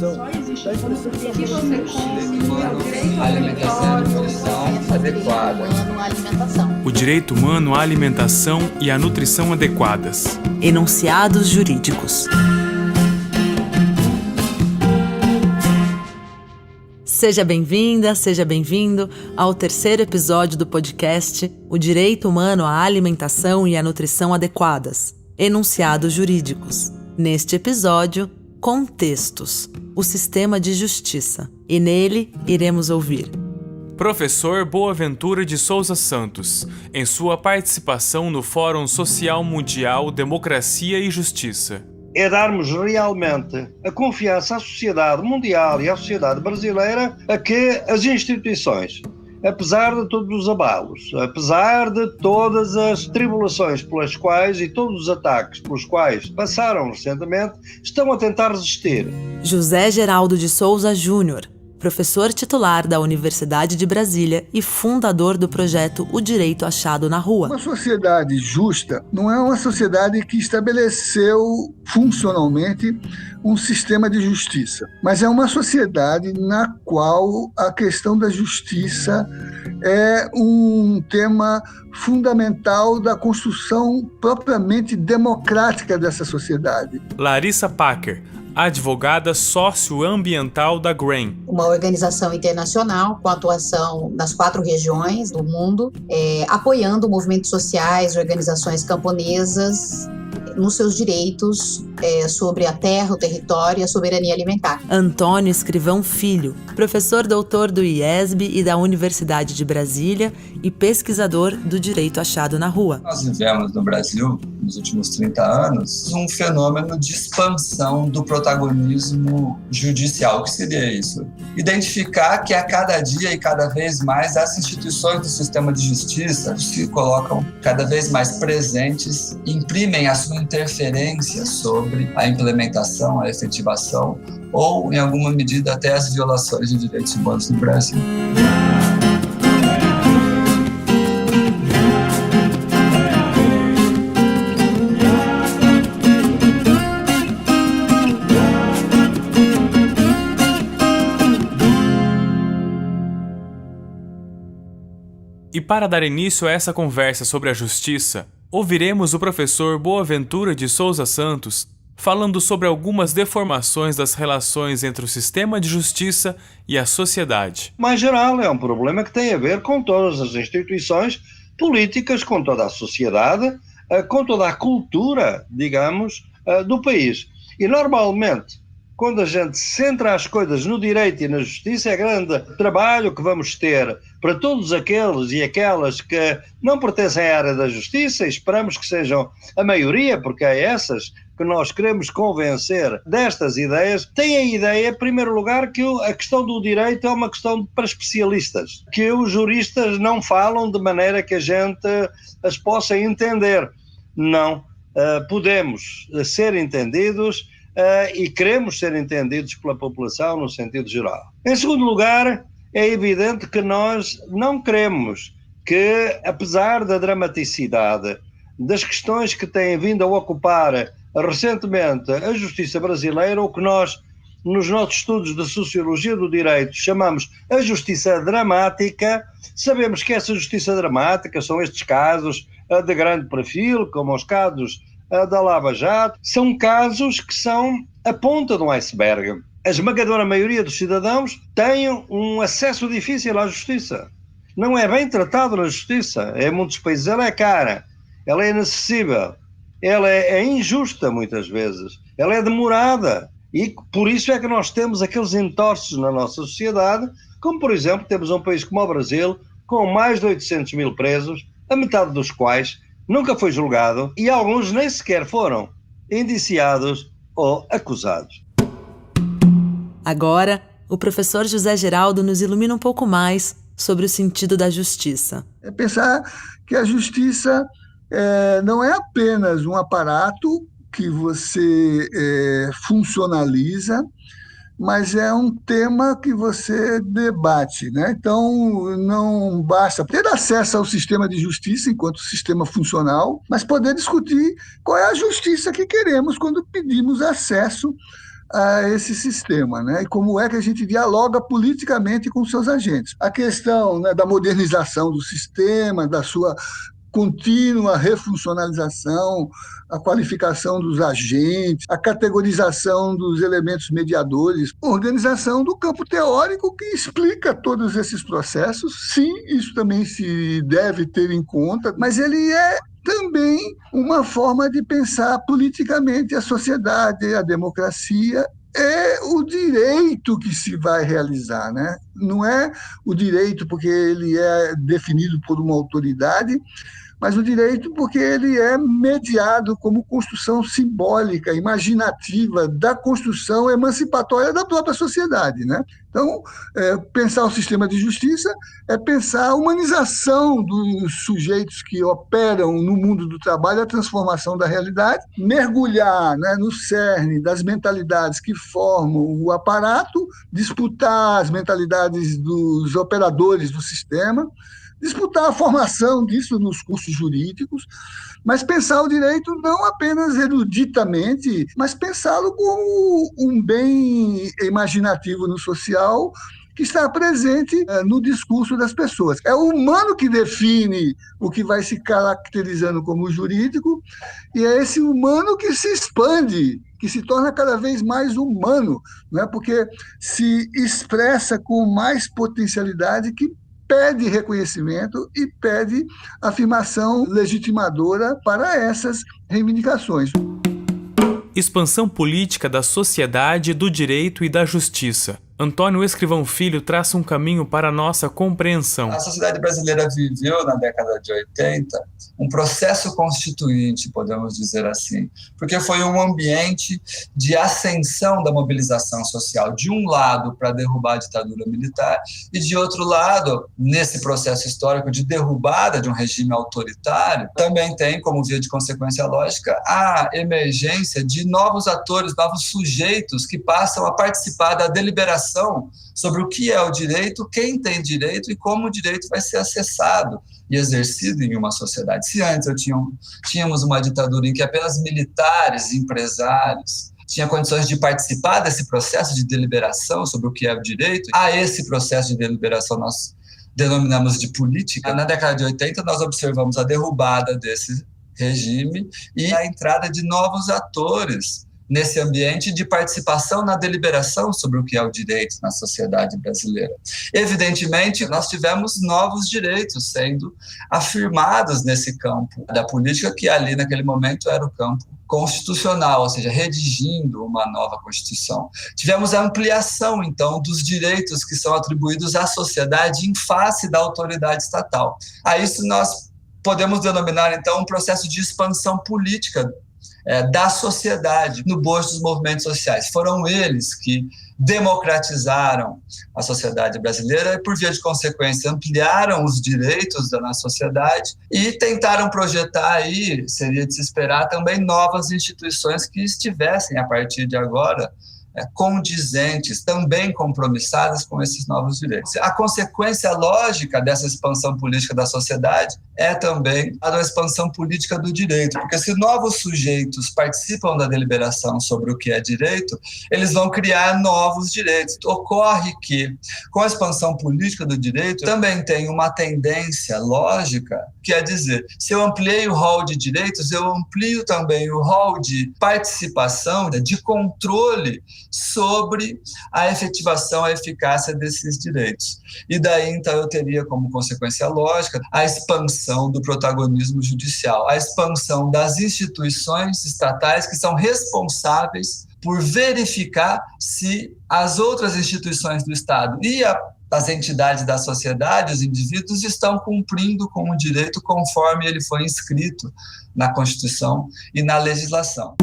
expressão da alimentação e nutrição adequada. O direito humano à alimentação e à nutrição adequadas. Enunciados jurídicos. Seja bem-vinda, seja bem-vindo ao terceiro episódio do podcast O Direito Humano à Alimentação e à Nutrição Adequadas. Enunciados jurídicos. Neste episódio, Contextos, o sistema de justiça. E nele, iremos ouvir Professor Boaventura de Souza Santos, em sua participação no Fórum Social Mundial Democracia e Justiça. É darmos realmente a confiança à sociedade mundial e à sociedade brasileira a que as instituições, apesar de todos os abalos, apesar de todas as tribulações pelas quais e todos os ataques pelos quais passaram recentemente, estão a tentar resistir. José Geraldo de Souza Júnior, professor titular da Universidade de Brasília e fundador do projeto O Direito Achado na Rua. Uma sociedade justa não é uma sociedade que estabeleceu funcionalmente um sistema de justiça, mas é uma sociedade na qual a questão da justiça é um tema fundamental da construção propriamente democrática dessa sociedade. Larissa Packer, advogada socioambiental da GRAIN. Uma organização internacional com atuação nas 4 regiões do mundo, apoiando movimentos sociais, organizações camponesas nos seus direitos sobre a terra, o território e a soberania alimentar. Antônio Escrivão Filho, professor doutor do IESB e da Universidade de Brasília e pesquisador do direito achado na rua. Nós vivemos no Brasil, nos últimos 30 anos, um fenômeno de expansão do protagonismo judicial. O que seria isso? Identificar que a cada dia e cada vez mais as instituições do sistema de justiça se colocam cada vez mais presentes, imprimem a sua interferência sobre a implementação, a efetivação ou, em alguma medida, até as violações de direitos humanos no Brasil. E para dar início a essa conversa sobre a justiça, ouviremos o professor Boaventura de Souza Santos falando sobre algumas deformações das relações entre o sistema de justiça e a sociedade. Mais geral, é um problema que tem a ver com todas as instituições políticas, com toda a sociedade, com toda a cultura, digamos, do país. E normalmente, quando a gente centra as coisas no direito e na justiça, é grande trabalho que vamos ter para todos aqueles e aquelas que não pertencem à área da justiça, e esperamos que sejam a maioria, porque é essas que nós queremos convencer destas ideias. Tem a ideia, em primeiro lugar, que a questão do direito é uma questão para especialistas, que os juristas não falam de maneira que a gente as possa entender. Não, podemos ser entendidos e queremos ser entendidos pela população no sentido geral. Em segundo lugar, é evidente que nós não queremos que, apesar da dramaticidade das questões que têm vindo a ocupar recentemente a justiça brasileira, o que nós, nos nossos estudos de sociologia do direito, chamamos a justiça dramática, sabemos que essa justiça dramática são estes casos de grande perfil, como os casos da Lava Jato, são casos que são a ponta de um iceberg. A esmagadora maioria dos cidadãos tem um acesso difícil à justiça. Não é bem tratado na justiça. Em muitos países ela é cara, ela é inacessível, ela é injusta muitas vezes, ela é demorada. E por isso é que nós temos aqueles entorces na nossa sociedade, como por exemplo temos um país como o Brasil, com mais de 800 mil presos, a metade dos quais nunca foi julgado e alguns nem sequer foram indiciados ou acusados. Agora, o professor José Geraldo nos ilumina um pouco mais sobre o sentido da justiça. É pensar que a justiça não é apenas um aparato que você funcionaliza, mas é um tema que você debate, né? Então, não basta ter acesso ao sistema de justiça enquanto sistema funcional, mas poder discutir qual é a justiça que queremos quando pedimos acesso a esse sistema, né? E como é que a gente dialoga politicamente com seus agentes. A questão, né, da modernização do sistema, da sua contínua refuncionalização, a qualificação dos agentes, a categorização dos elementos mediadores, organização do campo teórico que explica todos esses processos. Sim, isso também se deve ter em conta, mas ele é também uma forma de pensar politicamente a sociedade, a democracia. É o direito que se vai realizar, né? Não é o direito porque ele é definido por uma autoridade, mas o direito porque ele é mediado como construção simbólica, imaginativa da construção emancipatória da própria sociedade, né? Então, pensar o sistema de justiça é pensar a humanização dos sujeitos que operam no mundo do trabalho, a transformação da realidade, mergulhar, né, no cerne das mentalidades que formam o aparato, disputar as mentalidades dos operadores do sistema, disputar a formação disso nos cursos jurídicos, mas pensar o direito não apenas eruditamente, mas pensá-lo como um bem imaginativo no social que está presente no discurso das pessoas. É o humano que define o que vai se caracterizando como jurídico, e é esse humano que se expande, que se torna cada vez mais humano, né? Porque se expressa com mais potencialidade, que pede reconhecimento e pede afirmação legitimadora para essas reivindicações. Expansão política da sociedade, do direito e da justiça. Antônio Escrivão Filho traça um caminho para a nossa compreensão. A sociedade brasileira viveu, na década de 80, um processo constituinte, podemos dizer assim, porque foi um ambiente de ascensão da mobilização social, de um lado para derrubar a ditadura militar e de outro lado, nesse processo histórico de derrubada de um regime autoritário, também tem, como via de consequência lógica, a emergência de novos atores, novos sujeitos que passam a participar da deliberação sobre o que é o direito, quem tem direito e como o direito vai ser acessado e exercido em uma sociedade. Se antes tínhamos uma ditadura em que apenas militares, empresários, tinham condições de participar desse processo de deliberação sobre o que é o direito, a esse processo de deliberação nós denominamos de política. Na década de 80, nós observamos a derrubada desse regime e a entrada de novos atores nesse ambiente de participação na deliberação sobre o que é o direito na sociedade brasileira. Evidentemente, nós tivemos novos direitos sendo afirmados nesse campo da política, que ali naquele momento era o campo constitucional, ou seja, redigindo uma nova Constituição. Tivemos a ampliação, então, dos direitos que são atribuídos à sociedade em face da autoridade estatal. A isso nós podemos denominar, então, um processo de expansão política da sociedade no bojo dos movimentos sociais. Foram eles que democratizaram a sociedade brasileira e, por via de consequência, ampliaram os direitos da nossa sociedade e tentaram projetar aí, seria de se esperar, também novas instituições que estivessem, a partir de agora, condizentes, também compromissadas com esses novos direitos. A consequência lógica dessa expansão política da sociedade é também a expansão política do direito, porque se novos sujeitos participam da deliberação sobre o que é direito, eles vão criar novos direitos. Ocorre que, com a expansão política do direito, também tem uma tendência lógica, que é dizer, se eu ampliei o rol de direitos, eu amplio também o rol de participação, de controle sobre a efetivação, a eficácia desses direitos. E daí, então, eu teria como consequência lógica a expansão do protagonismo judicial, a expansão das instituições estatais que são responsáveis por verificar se as outras instituições do Estado e as entidades da sociedade, os indivíduos, estão cumprindo com o direito conforme ele foi inscrito na Constituição e na legislação.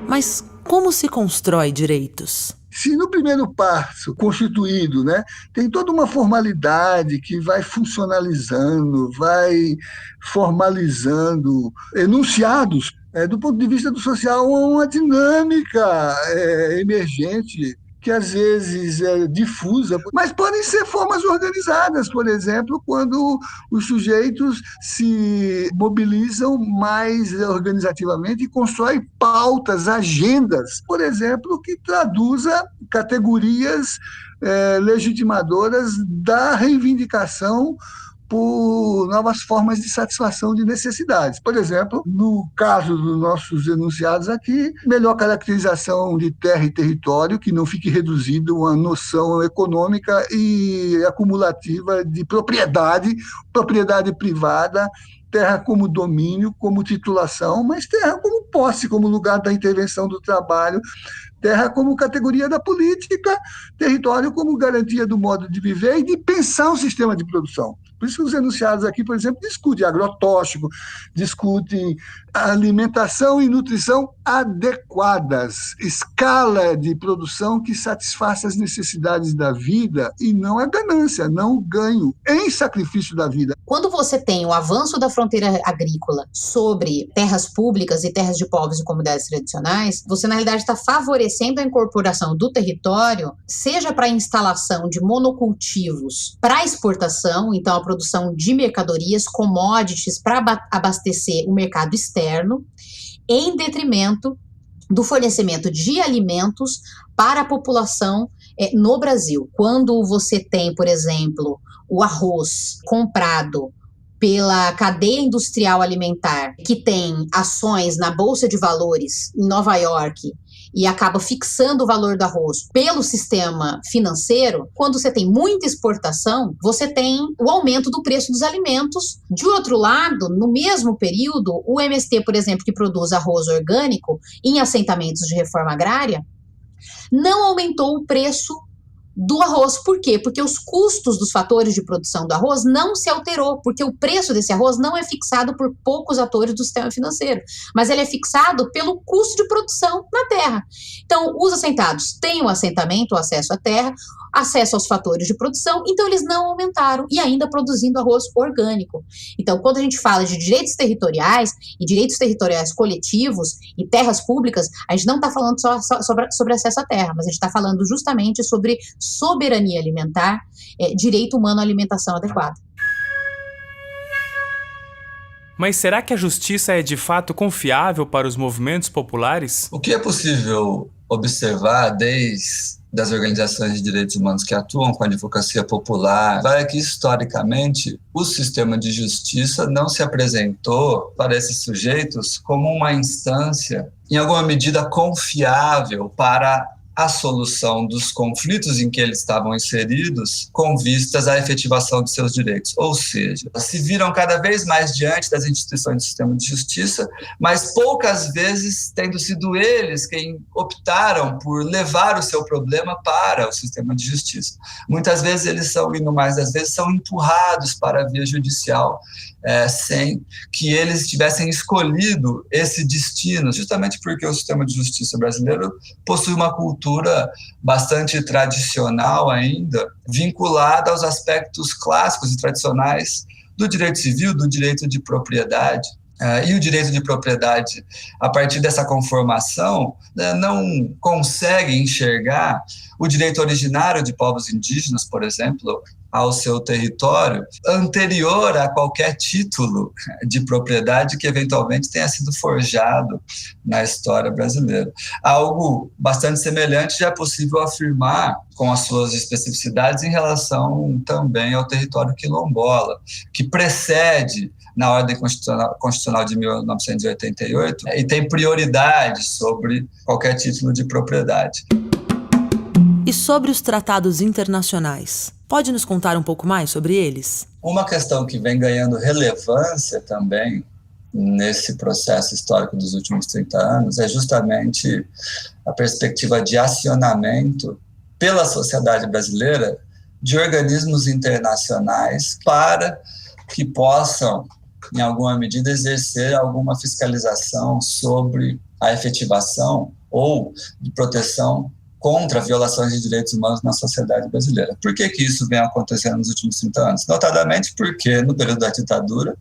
Mas como se constrói direitos? Se no primeiro passo constituído, né, tem toda uma formalidade que vai funcionalizando, vai formalizando enunciados, do ponto de vista do social, uma dinâmica emergente que às vezes é difusa, mas podem ser formas organizadas, por exemplo, quando os sujeitos se mobilizam mais organizativamente e constroem pautas, agendas, por exemplo, que traduza categorias legitimadoras da reivindicação por novas formas de satisfação de necessidades. Por exemplo, no caso dos nossos enunciados aqui, melhor caracterização de terra e território, que não fique reduzido a uma noção econômica e acumulativa de propriedade privada, terra como domínio, como titulação, mas terra como posse, como lugar da intervenção do trabalho, terra como categoria da política, território como garantia do modo de viver e de pensar um sistema de produção. Por isso que os enunciados aqui, por exemplo, discutem agrotóxico, discutem alimentação e nutrição adequadas, escala de produção que satisfaça as necessidades da vida e não a ganância, não o ganho, em sacrifício da vida. Quando você tem o avanço da fronteira agrícola sobre terras públicas e terras de povos e comunidades tradicionais, você, na realidade, está favorecendo a incorporação do território, seja para a instalação de monocultivos para exportação, então a produção de mercadorias, commodities, para abastecer o mercado externo, em detrimento do fornecimento de alimentos para a população no Brasil. Quando você tem, por exemplo, o arroz comprado pela cadeia industrial alimentar, que tem ações na Bolsa de Valores em Nova York e acaba fixando o valor do arroz pelo sistema financeiro, quando você tem muita exportação, você tem o aumento do preço dos alimentos. De outro lado, no mesmo período, o MST, por exemplo, que produz arroz orgânico em assentamentos de reforma agrária, não aumentou o preço do arroz. Por quê? Porque os custos dos fatores de produção do arroz não se alterou, porque o preço desse arroz não é fixado por poucos atores do sistema financeiro, mas ele é fixado pelo custo de produção na terra. Então, os assentados têm o assentamento, o acesso à terra, acesso aos fatores de produção, então eles não aumentaram e ainda produzindo arroz orgânico. Então, quando a gente fala de direitos territoriais e direitos territoriais coletivos e terras públicas, a gente não está falando só sobre acesso à terra, mas a gente está falando justamente sobre soberania alimentar, direito humano à alimentação adequada. Mas será que a justiça é de fato confiável para os movimentos populares? O que é possível observar desde das organizações de direitos humanos que atuam com a advocacia popular é que, historicamente, o sistema de justiça não se apresentou para esses sujeitos como uma instância, em alguma medida, confiável para a solução dos conflitos em que eles estavam inseridos com vistas à efetivação de seus direitos. Ou seja, se viram cada vez mais diante das instituições do sistema de justiça, mas poucas vezes tendo sido eles quem optaram por levar o seu problema para o sistema de justiça. Muitas vezes eles são, e no mais das vezes, são empurrados para a via judicial, sem que eles tivessem escolhido esse destino, justamente porque o sistema de justiça brasileiro possui uma cultura bastante tradicional ainda, vinculada aos aspectos clássicos e tradicionais do direito civil, do direito de propriedade. E o direito de propriedade, a partir dessa conformação, não consegue enxergar o direito originário de povos indígenas, por exemplo, ao seu território, anterior a qualquer título de propriedade que eventualmente tenha sido forjado na história brasileira. Algo bastante semelhante já é possível afirmar com as suas especificidades em relação também ao território quilombola, que precede na Ordem Constitucional de 1988 e tem prioridade sobre qualquer título de propriedade. E sobre os tratados internacionais? Pode nos contar um pouco mais sobre eles? Uma questão que vem ganhando relevância também nesse processo histórico dos últimos 30 anos é justamente a perspectiva de acionamento pela sociedade brasileira de organismos internacionais para que possam, em alguma medida, exercer alguma fiscalização sobre a efetivação ou de proteção contra violações de direitos humanos na sociedade brasileira. Por que isso vem acontecendo nos últimos 30 anos? Notadamente porque, no período da ditadura,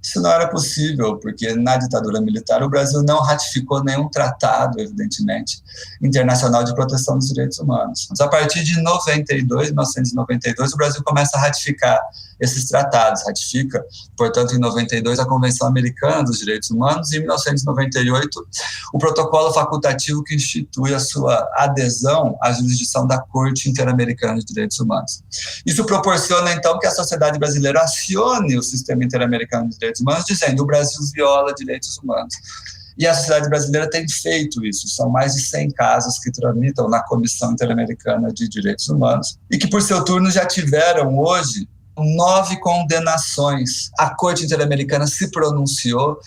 Isso não era possível, porque na ditadura militar o Brasil não ratificou nenhum tratado, evidentemente, internacional de proteção dos direitos humanos. Mas a partir de 1992, o Brasil começa a ratificar esses tratados. Ratifica, portanto, em 92, a Convenção Americana dos Direitos Humanos e em 1998, o protocolo facultativo que institui a sua adesão à jurisdição da Corte Interamericana de Direitos Humanos. Isso proporciona, então, que a sociedade brasileira acione o sistema interamericano de direitos humanos, dizendo que o Brasil viola direitos humanos. E a sociedade brasileira tem feito isso. São mais de 100 casos que tramitam na Comissão Interamericana de Direitos Humanos e que, por seu turno, já tiveram hoje 9 condenações. A Corte Interamericana se pronunciou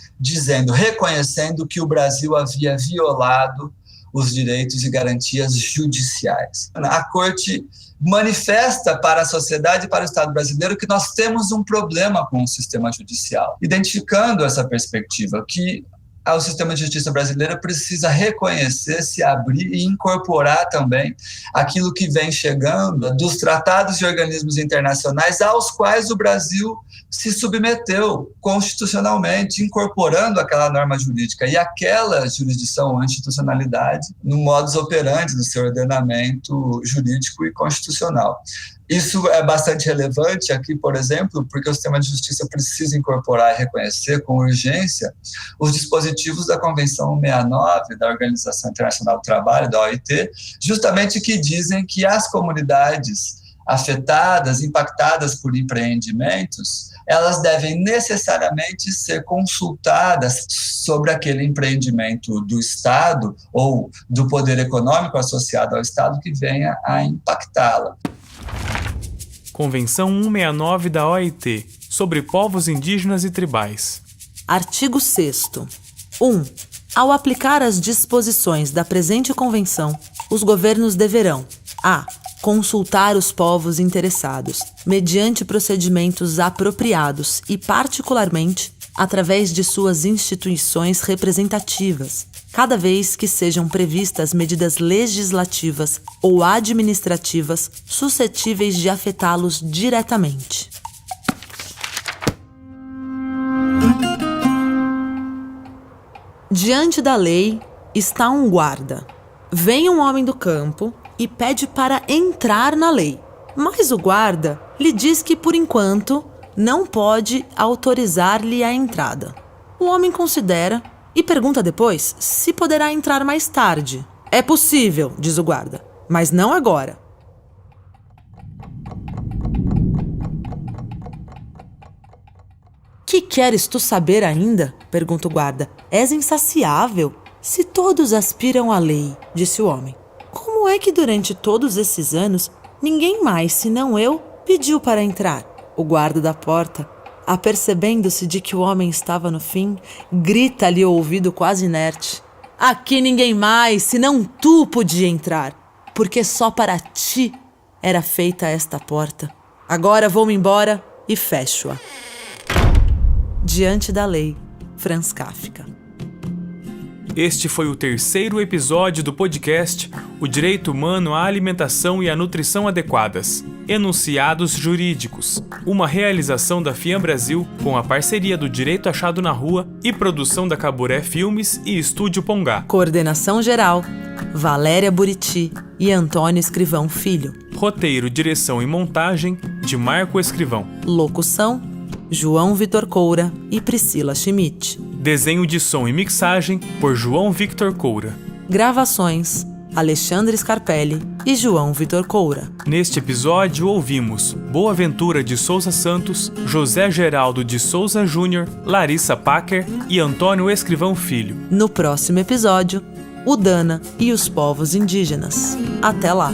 reconhecendo que o Brasil havia violado os direitos e garantias judiciais. A Corte manifesta para a sociedade e para o Estado brasileiro que nós temos um problema com o sistema judicial, identificando essa perspectiva que o sistema de justiça brasileiro precisa reconhecer, se abrir e incorporar também aquilo que vem chegando dos tratados e organismos internacionais aos quais o Brasil se submeteu constitucionalmente, incorporando aquela norma jurídica e aquela jurisdição ou institucionalidade no modus operandi do seu ordenamento jurídico e constitucional. Isso é bastante relevante aqui, por exemplo, porque o sistema de justiça precisa incorporar e reconhecer com urgência os dispositivos da Convenção 69 da Organização Internacional do Trabalho, da OIT, justamente que dizem que as comunidades afetadas, impactadas por empreendimentos, elas devem necessariamente ser consultadas sobre aquele empreendimento do Estado ou do poder econômico associado ao Estado que venha a impactá-la. Convenção 169 da OIT, sobre povos indígenas e tribais. Artigo 6º. 1. Ao aplicar as disposições da presente convenção, os governos deverão: a. Consultar os povos interessados, mediante procedimentos apropriados e, particularmente, através de suas instituições representativas, cada vez que sejam previstas medidas legislativas ou administrativas suscetíveis de afetá-los diretamente. Diante da lei está um guarda. Vem um homem do campo e pede para entrar na lei, mas o guarda lhe diz que, por enquanto, não pode autorizar-lhe a entrada. O homem considera e pergunta depois se poderá entrar mais tarde. É possível, diz o guarda, mas não agora. Que queres tu saber ainda? Pergunta o guarda. És insaciável. Se todos aspiram à lei, disse o homem, como é que durante todos esses anos ninguém mais, senão eu, pediu para entrar? O guarda da porta, apercebendo-se de que o homem estava no fim, grita-lhe ao ouvido quase inerte: aqui ninguém mais, senão tu podia entrar, porque só para ti era feita esta porta. Agora vou-me embora e fecho-a. Diante da lei, Franz Kafka. Este foi o 3º episódio do podcast O Direito Humano à Alimentação e à Nutrição Adequadas, Enunciados Jurídicos, uma realização da FIAM Brasil com a parceria do Direito Achado na Rua e produção da Caburé Filmes e Estúdio Pongá. Coordenação geral, Valéria Buriti e Antônio Escrivão Filho. Roteiro, direção e montagem de Marco Escrivão. Locução, João Vitor Coura e Priscila Schmidt. Desenho de som e mixagem por João Victor Coura. Gravações, Alexandre Scarpelli e João Vitor Coura. Neste episódio ouvimos Boaventura de Souza Santos, José Geraldo de Souza Júnior, Larissa Packer e Antônio Escrivão Filho. No próximo episódio, o Dana e os povos indígenas. Até lá!